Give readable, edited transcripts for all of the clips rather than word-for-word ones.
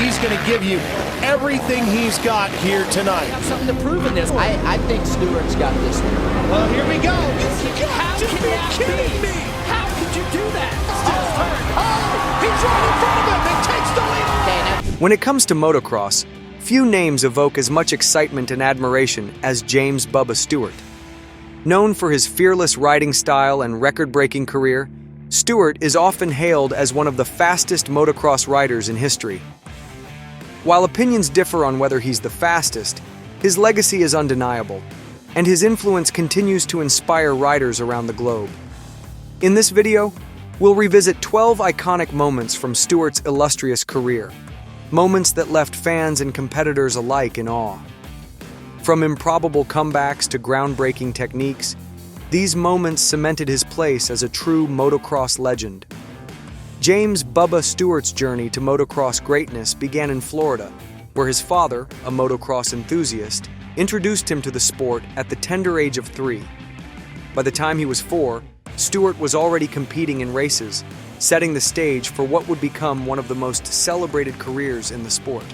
he's going to give you everything he's got here tonight. Have something to prove in this. I think Stewart's got this one. Well, here we go. How can that kidding be? me? How could you do that? He's right in front of him. It takes the lead. When it comes to motocross, few names evoke as much excitement and admiration as James Bubba Stewart. Known for his fearless riding style and record-breaking career, Stewart is often hailed as one of the fastest motocross riders in history. While opinions differ on whether he's the fastest, his legacy is undeniable, and his influence continues to inspire riders around the globe. In this video, we'll revisit 12 iconic moments from Stewart's illustrious career, moments that left fans and competitors alike in awe. From improbable comebacks to groundbreaking techniques, these moments cemented his place as a true motocross legend. James Bubba Stewart's journey to motocross greatness began in Florida, where his father, a motocross enthusiast, introduced him to the sport at the tender age of 3. By the time he was 4, Stewart was already competing in races, setting the stage for what would become one of the most celebrated careers in the sport.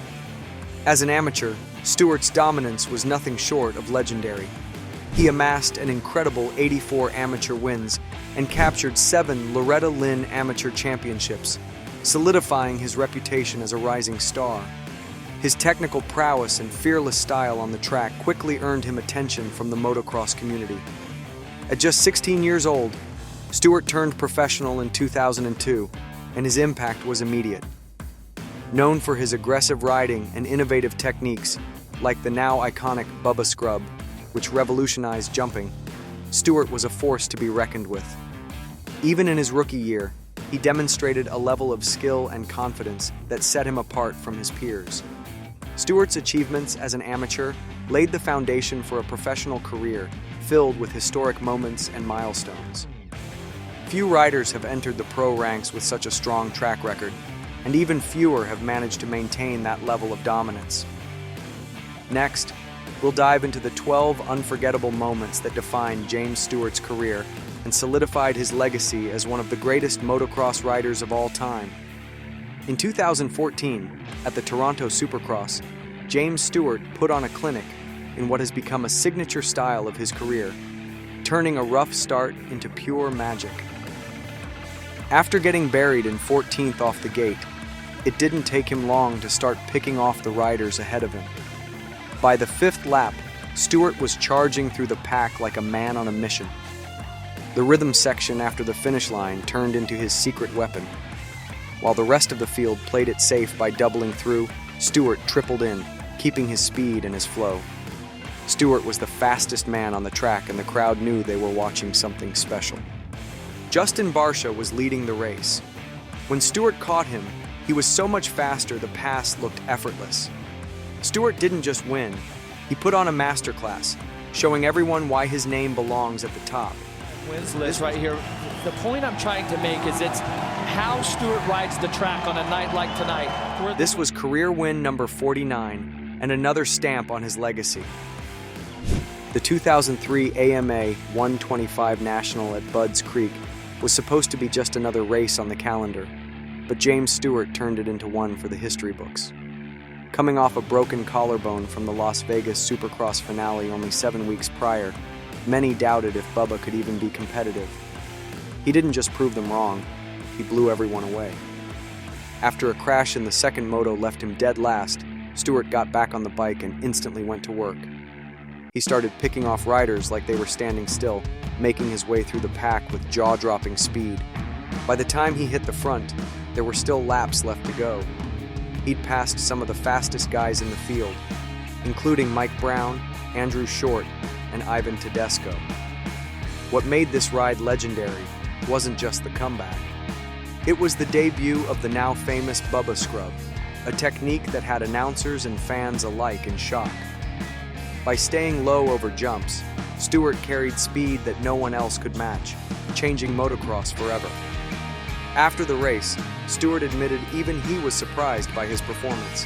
As an amateur, Stewart's dominance was nothing short of legendary. He amassed an incredible 84 amateur wins and captured 7 Loretta Lynn Amateur Championships, solidifying his reputation as a rising star. His technical prowess and fearless style on the track quickly earned him attention from the motocross community. At just 16 years old, Stewart turned professional in 2002, and his impact was immediate. Known for his aggressive riding and innovative techniques, like the now iconic Bubba Scrub, which revolutionized jumping, Stewart was a force to be reckoned with. Even in his rookie year, he demonstrated a level of skill and confidence that set him apart from his peers. Stewart's achievements as an amateur laid the foundation for a professional career filled with historic moments and milestones. Few riders have entered the pro ranks with such a strong track record, and even fewer have managed to maintain that level of dominance. Next, we'll dive into the 12 unforgettable moments that defined James Stewart's career and solidified his legacy as one of the greatest motocross riders of all time. In 2014, at the Toronto Supercross, James Stewart put on a clinic in what has become a signature style of his career, turning a rough start into pure magic. After getting buried in 14th off the gate, it didn't take him long to start picking off the riders ahead of him. By the 5th lap, Stewart was charging through the pack like a man on a mission. The rhythm section after the finish line turned into his secret weapon. While the rest of the field played it safe by doubling through, Stewart tripled in, keeping his speed and his flow. Stewart was the fastest man on the track, and the crowd knew they were watching something special. Justin Barcia was leading the race. When Stewart caught him, he was so much faster the pass looked effortless. Stewart didn't just win, he put on a masterclass, showing everyone why his name belongs at the top. Wins list right here. The point I'm trying to make is it's how Stewart rides the track on a night like tonight. This was career win number 49 and another stamp on his legacy. The 2003 AMA 125 National at Budds Creek was supposed to be just another race on the calendar, but James Stewart turned it into one for the history books. Coming off a broken collarbone from the Las Vegas Supercross finale only 7 weeks prior, many doubted if Bubba could even be competitive. He didn't just prove them wrong, he blew everyone away. After a crash in the second moto left him dead last, Stewart got back on the bike and instantly went to work. He started picking off riders like they were standing still, making his way through the pack with jaw-dropping speed. By the time he hit the front, there were still laps left to go. He'd passed some of the fastest guys in the field, including Mike Brown, Andrew Short, and Ivan Tedesco. What made this ride legendary wasn't just the comeback. It was the debut of the now famous Bubba Scrub, a technique that had announcers and fans alike in shock. By staying low over jumps, Stewart carried speed that no one else could match, changing motocross forever. After the race, Stewart admitted even he was surprised by his performance.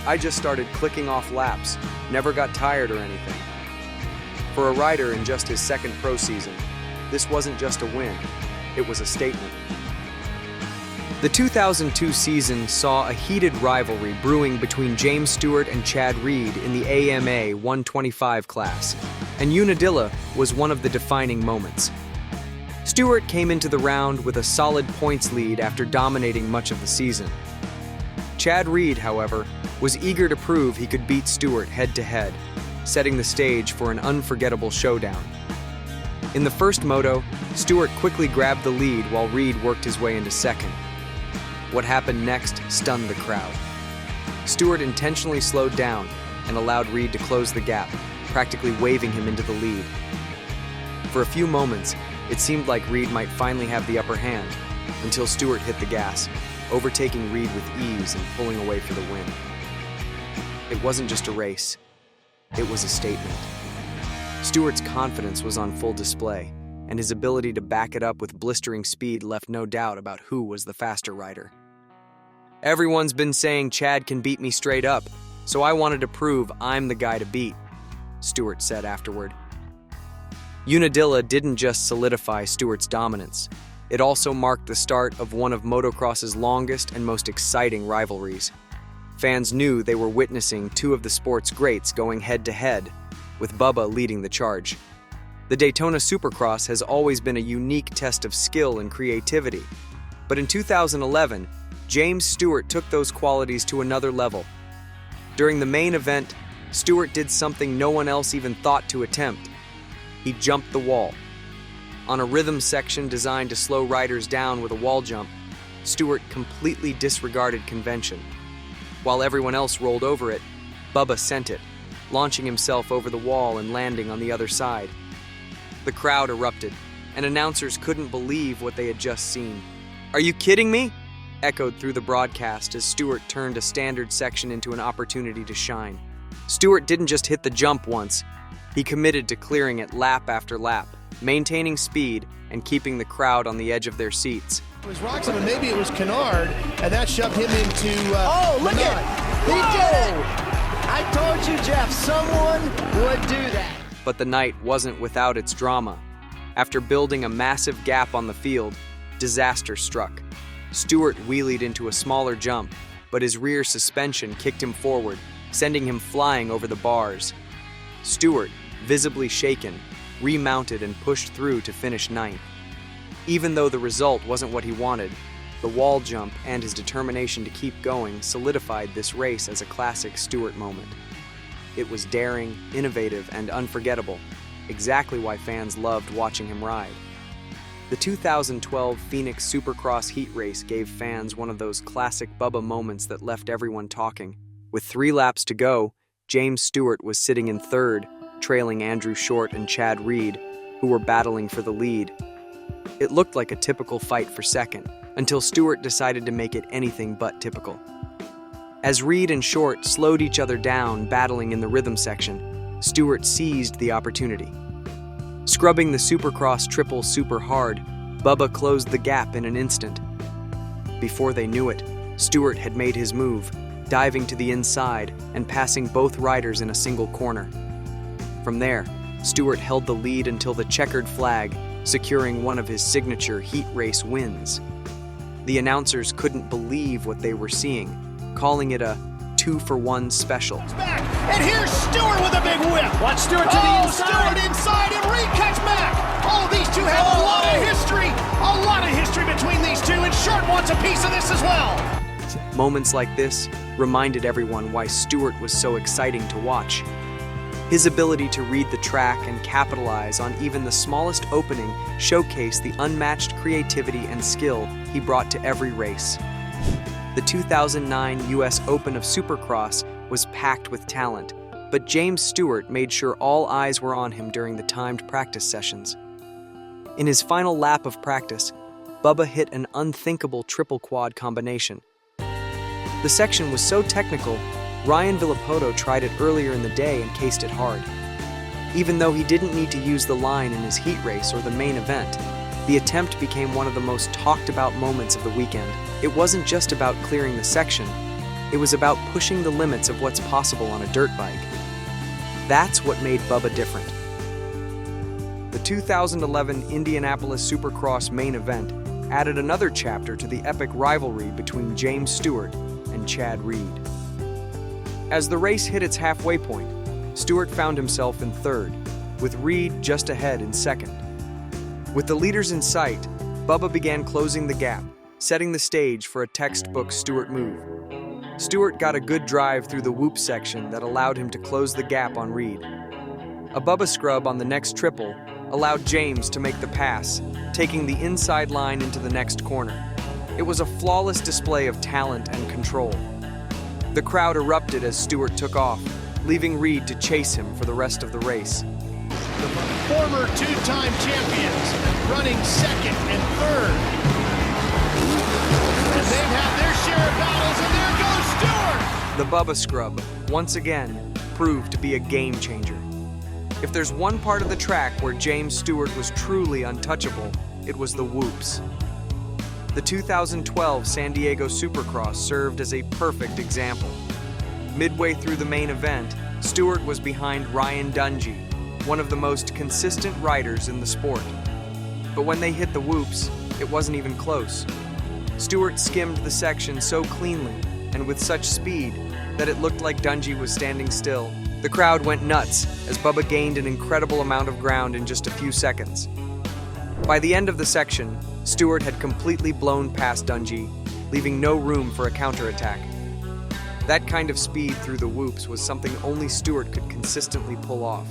"I just started clicking off laps, never got tired or anything." For a rider in just his second pro season, this wasn't just a win, it was a statement. The 2002 season saw a heated rivalry brewing between James Stewart and Chad Reed in the AMA 125 class, and Unadilla was one of the defining moments. Stewart came into the round with a solid points lead after dominating much of the season. Chad Reed, however, was eager to prove he could beat Stewart head-to-head, setting the stage for an unforgettable showdown. In the first moto, Stewart quickly grabbed the lead while Reed worked his way into second. What happened next stunned the crowd. Stewart intentionally slowed down and allowed Reed to close the gap, practically waving him into the lead. For a few moments, it seemed like Reed might finally have the upper hand, until Stewart hit the gas, overtaking Reed with ease and pulling away for the win. It wasn't just a race, it was a statement. Stewart's confidence was on full display, and his ability to back it up with blistering speed left no doubt about who was the faster rider. "Everyone's been saying Chad can beat me straight up, so I wanted to prove I'm the guy to beat," Stewart said afterward. Unadilla didn't just solidify Stewart's dominance. It also marked the start of one of motocross's longest and most exciting rivalries. Fans knew they were witnessing two of the sport's greats going head-to-head, with Bubba leading the charge. The Daytona Supercross has always been a unique test of skill and creativity, but in 2011, James Stewart took those qualities to another level. During the main event, Stewart did something no one else even thought to attempt. He jumped the wall. On a rhythm section designed to slow riders down with a wall jump, Stewart completely disregarded convention. While everyone else rolled over it, Bubba sent it, launching himself over the wall and landing on the other side. The crowd erupted, and announcers couldn't believe what they had just seen. "Are you kidding me?" echoed through the broadcast as Stewart turned a standard section into an opportunity to shine. Stewart didn't just hit the jump once. He committed to clearing it lap after lap, maintaining speed and keeping the crowd on the edge of their seats. It was Roxham, and maybe it was Kennard, and that shoved him into look Menard. at it! He did it! I told you, Jeff, someone would do that. But the night wasn't without its drama. After building a massive gap on the field, disaster struck. Stewart wheelied into a smaller jump, but his rear suspension kicked him forward, sending him flying over the bars. Stewart, visibly shaken, remounted and pushed through to finish ninth. Even though the result wasn't what he wanted, the wall jump and his determination to keep going solidified this race as a classic Stewart moment. It was daring, innovative, and unforgettable, exactly why fans loved watching him ride. The 2012 Phoenix Supercross heat race gave fans one of those classic Bubba moments that left everyone talking. With 3 laps to go, James Stewart was sitting in third, trailing Andrew Short and Chad Reed, who were battling for the lead. It looked like a typical fight for second, until Stewart decided to make it anything but typical. As Reed and Short slowed each other down, battling in the rhythm section, Stewart seized the opportunity. Scrubbing the Supercross triple super hard, Bubba closed the gap in an instant. Before they knew it, Stewart had made his move, diving to the inside and passing both riders in a single corner. From there, Stewart held the lead until the checkered flag, securing one of his signature heat race wins. The announcers couldn't believe what they were seeing, calling it a 2-for-1 special. Back, and here's Stewart with a big whip. Watch Stewart to the inside. Stewart inside, and Reed cuts back. Oh, these two have a lot of history between these two, and Short wants a piece of this as well. Moments like this reminded everyone why Stewart was so exciting to watch. His ability to read the track and capitalize on even the smallest opening showcased the unmatched creativity and skill he brought to every race. The 2009 U.S. Open of Supercross was packed with talent, but James Stewart made sure all eyes were on him during the timed practice sessions. In his final lap of practice, Bubba hit an unthinkable triple quad combination. The section was so technical, Ryan Villapoto tried it earlier in the day and cased it hard. Even though he didn't need to use the line in his heat race or the main event, the attempt became one of the most talked about moments of the weekend. It wasn't just about clearing the section, it was about pushing the limits of what's possible on a dirt bike. That's what made Bubba different. The 2011 Indianapolis Supercross main event added another chapter to the epic rivalry between James Stewart and Chad Reed. As the race hit its halfway point, Stewart found himself in third, with Reed just ahead in second. With the leaders in sight, Bubba began closing the gap, setting the stage for a textbook Stewart move. Stewart got a good drive through the whoop section that allowed him to close the gap on Reed. A Bubba Scrub on the next triple allowed James to make the pass, taking the inside line into the next corner. It was a flawless display of talent and control. The crowd erupted as Stewart took off, leaving Reed to chase him for the rest of the race. The former two-time champions running second and third. And they've had their share of battles, and there goes Stewart! The Bubba Scrub, once again, proved to be a game changer. If there's one part of the track where James Stewart was truly untouchable, it was the whoops. The 2012 San Diego Supercross served as a perfect example. Midway through the main event, Stewart was behind Ryan Dungey, one of the most consistent riders in the sport. But when they hit the whoops, it wasn't even close. Stewart skimmed the section so cleanly and with such speed that it looked like Dungey was standing still. The crowd went nuts as Bubba gained an incredible amount of ground in just a few seconds. By the end of the section, Stewart had completely blown past Dungey, leaving no room for a counterattack. That kind of speed through the whoops was something only Stewart could consistently pull off.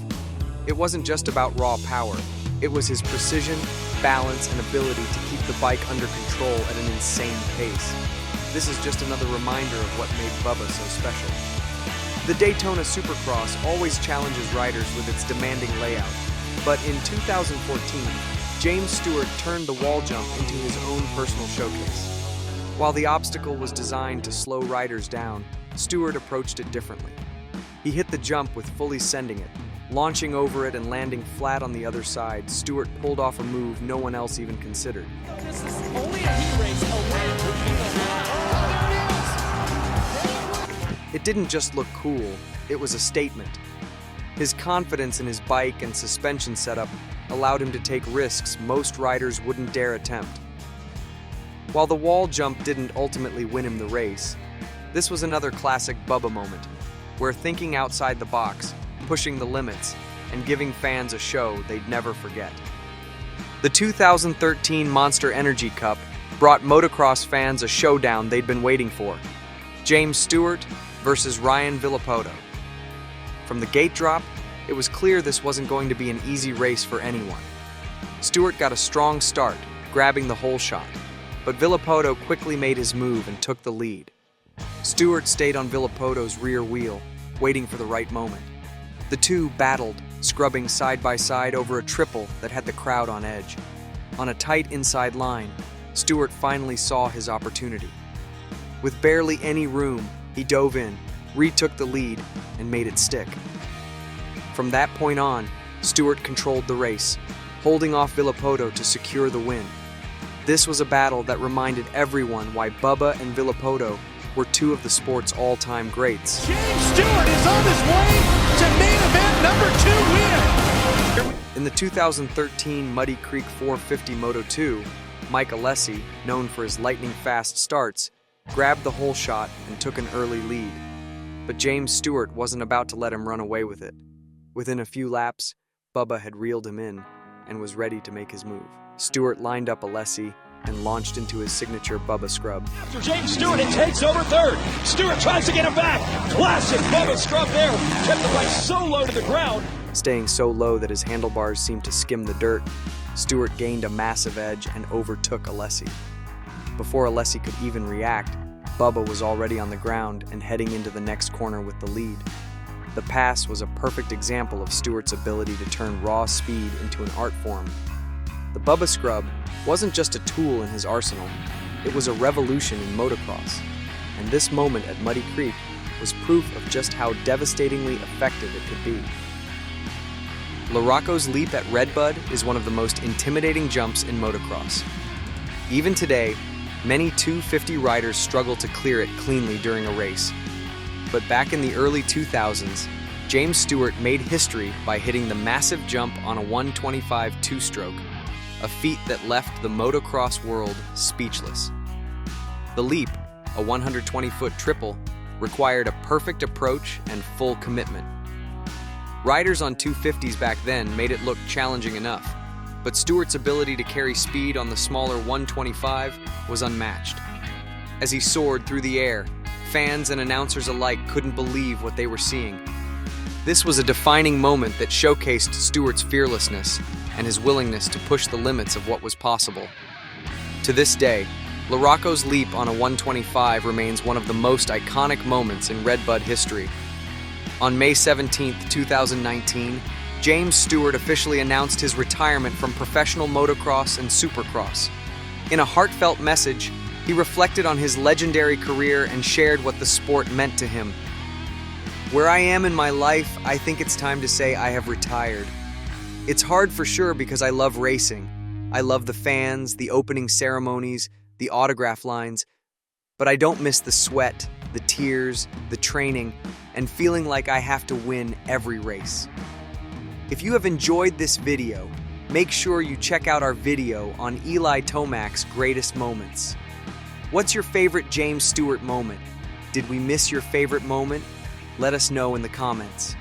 It wasn't just about raw power, it was his precision, balance, and ability to keep the bike under control at an insane pace. This is just another reminder of what made Bubba so special. The Daytona Supercross always challenges riders with its demanding layout, but in 2014, James Stewart turned the wall jump into his own personal showcase. While the obstacle was designed to slow riders down, Stewart approached it differently. He hit the jump with fully sending it. Launching over it and landing flat on the other side, Stewart pulled off a move no one else even considered. This is only a heat race away from being It didn't just look cool, it was a statement. His confidence in his bike and suspension setup allowed him to take risks most riders wouldn't dare attempt. While the wall jump didn't ultimately win him the race, this was another classic Bubba moment, where thinking outside the box, pushing the limits, and giving fans a show they'd never forget. The 2013 Monster Energy Cup brought motocross fans a showdown they'd been waiting for. James Stewart versus Ryan Villopoto. From the gate drop, it was clear this wasn't going to be an easy race for anyone. Stewart got a strong start, grabbing the whole shot, but Villopoto quickly made his move and took the lead. Stewart stayed on Villopoto's rear wheel, waiting for the right moment. The two battled, scrubbing side by side over a triple that had the crowd on edge. On a tight inside line, Stewart finally saw his opportunity. With barely any room, he dove in, retook the lead, and made it stick. From that point on, Stewart controlled the race, holding off Villopoto to secure the win. This was a battle that reminded everyone why Bubba and Villopoto were two of the sport's all-time greats. James Stewart is on his way to main event number 2 win. In the 2013 Muddy Creek 450 Moto2, Mike Alessi, known for his lightning-fast starts, grabbed the whole shot and took an early lead. But James Stewart wasn't about to let him run away with it. Within a few laps, Bubba had reeled him in and was ready to make his move. Stewart lined up Alessi and launched into his signature Bubba Scrub. After James Stewart, it takes over third. Stewart tries to get him back. Classic Bubba Scrub there. Kept the bike so low to the ground. Staying so low that his handlebars seemed to skim the dirt, Stewart gained a massive edge and overtook Alessi. Before Alessi could even react, Bubba was already on the ground and heading into the next corner with the lead. The pass was a perfect example of Stewart's ability to turn raw speed into an art form. The Bubba Scrub wasn't just a tool in his arsenal, it was a revolution in motocross. And this moment at Muddy Creek was proof of just how devastatingly effective it could be. LaRocco's leap at Redbud is one of the most intimidating jumps in motocross. Even today, many 250 riders struggle to clear it cleanly during a race. But back in the early 2000s, James Stewart made history by hitting the massive jump on a 125 two-stroke. a feat that left the motocross world speechless. The leap, a 120-foot triple, required a perfect approach and full commitment. Riders on 250s back then made it look challenging enough, but Stewart's ability to carry speed on the smaller 125 was unmatched. As he soared through the air, fans and announcers alike couldn't believe what they were seeing. This was a defining moment that showcased Stewart's fearlessness and his willingness to push the limits of what was possible. To this day, LaRocco's leap on a 125 remains one of the most iconic moments in Redbud history. On May 17, 2019, James Stewart officially announced his retirement from professional motocross and supercross. In a heartfelt message, he reflected on his legendary career and shared what the sport meant to him. "Where I am in my life, I think it's time to say I have retired. It's hard for sure because I love racing. I love the fans, the opening ceremonies, the autograph lines, but I don't miss the sweat, the tears, the training, and feeling like I have to win every race." If you have enjoyed this video, make sure you check out our video on Eli Tomac's greatest moments. What's your favorite James Stewart moment? Did we miss your favorite moment? Let us know in the comments.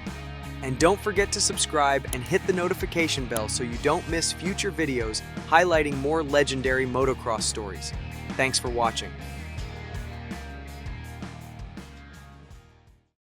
And don't forget to subscribe and hit the notification bell so you don't miss future videos highlighting more legendary motocross stories. Thanks for watching.